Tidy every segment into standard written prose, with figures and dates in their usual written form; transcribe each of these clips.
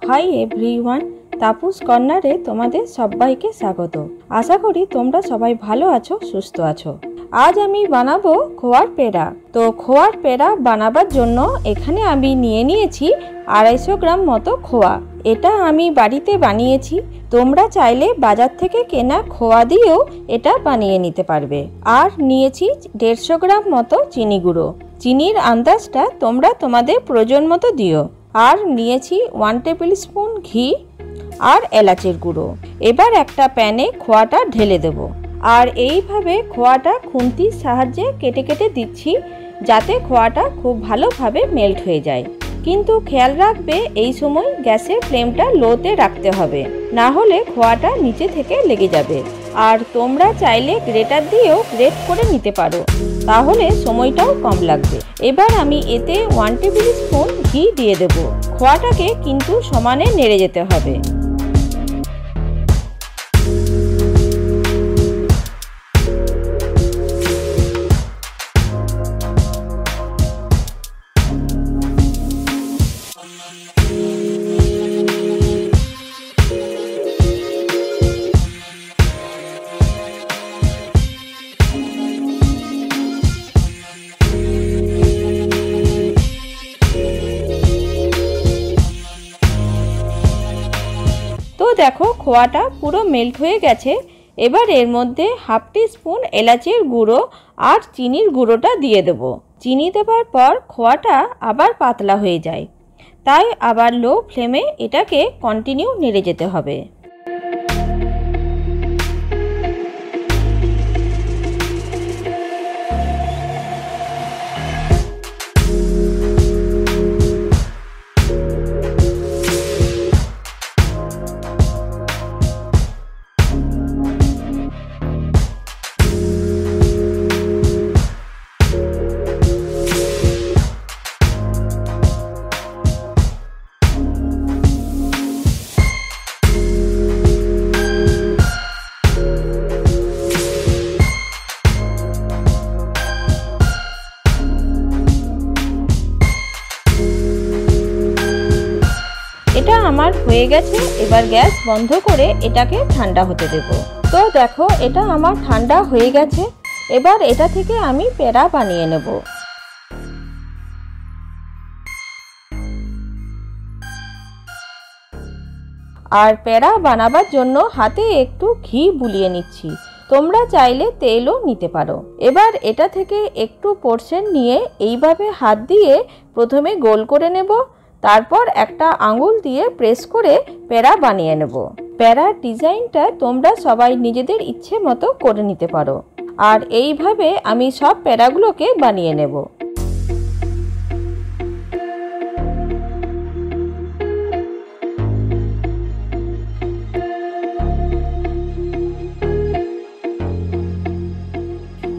Hi everyone, Tapus কর্নারে তোমাদের সবাইকে স্বাগত। আশা করি তোমরা সবাই ভালো আছো, সুস্থ আছো। আজ আমি বানাবো খোয়ার পেড়া। তো খোয়ার পেড়া বানাবার জন্য এখানে আমি নিয়েছি 250 গ্রাম মতো খোয়া। এটা আমি বাড়িতে বানিয়েছি। তোমরা চাইলে বাজার থেকে কেনা খোয়া দিয়েও এটা বানিয়ে নিতে পারবে। আর নিয়েছি 150 গ্রাম মতো চিনি গুঁড়ো। চিনির আন্দাজটা তোমরা তোমাদের প্রয়োজন মতো দিও। আর নিয়েছি 1 টেবিল স্পুন ঘি আর এলাচের গুঁড়ো। এবার একটা প্যানে খোয়াটা ঢেলে দেব। আর এইভাবে খোয়াটা খুন্তির সাহায্যে কেটে কেটে দিচ্ছি, যাতে খোয়াটা খুব ভালোভাবে মেল্ট হয়ে যায়। কিন্তু খেয়াল রাখবে এই সময় গ্যাসের ফ্লেমটা লোতে রাখতে হবে, না হলে খোয়াটা নিচে থেকে লেগে যাবে। আর তোমরা চাইলে গ্রেটার দিয়েও গ্রেট করে নিতে পারো, তাহলে সময়টাও কম লাগবে। এবার আমি এতে 1 টেবিল স্পুন ঘি দিয়ে দেব। খোয়াটাকে কিন্তু সমানে নেড়ে যেতে হবে। তো দেখো খোয়াটা পুরো মেল্ট হয়ে গেছে। এবার এর মধ্যে 1/2 টিস্পুন এলাচের গুঁড়ো আর চিনির গুঁড়োটা দিয়ে দেব। চিনি দেবার পর খোয়াটা আবার পাতলা হয়ে যায়, তাই আবার লো ফ্লেমে এটাকে কন্টিনিউ নেড়ে যেতে হবে। এটা আমার হয়ে গেছে। এবার গ্যাস বন্ধ করে এটাকে ঠান্ডা হতে দেব। তো দেখো এটা আমার ঠান্ডা হয়ে গেছে। এবার এটা থেকে আমি পেড়া বানিয়ে নেব। আর পেড়া বানাবার জন্য হাতে একটু ঘি বুলিয়ে নিচ্ছি। তোমরা চাইলে তেলও নিতে পারো। এবার এটা থেকে একটু পোর্শন নিয়ে এইভাবে হাত দিয়ে প্রথমে গোল করে নেব, তারপর একটা আঙুল দিয়ে প্রেস করে পেড়া বানিয়ে নেব। পেড়ার ডিজাইনটা তোমরা সবাই নিজেদের ইচ্ছে মতো করে নিতে পারো। আর এইভাবে আমি সব পেড়াগুলোকে বানিয়ে নেব।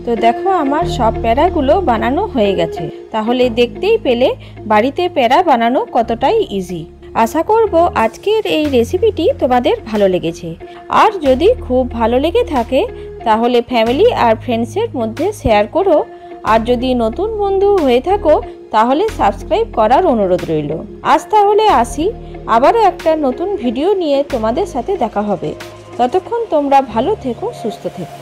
তো দেখো আমার সব পেড়াগুলো বানানো হয়ে গেছে। তাহলে দেখতেই পেলে বাড়িতে পেড়া বানানো কতটাই ইজি। আশা করব আজকের এই রেসিপিটি তোমাদের ভালো লেগেছে। আর যদি খুব ভালো লেগে থাকে তাহলে ফ্যামিলি আর ফ্রেন্ডসের মধ্যে শেয়ার করো। আর যদি নতুন বন্ধু হয়ে থাকো তাহলে সাবস্ক্রাইব করার অনুরোধ রইল। আজ তাহলে আসি, আবারও একটা নতুন ভিডিও নিয়ে তোমাদের সাথে দেখা হবে। ততক্ষণ তোমরা ভালো থেকো, সুস্থ থেকো।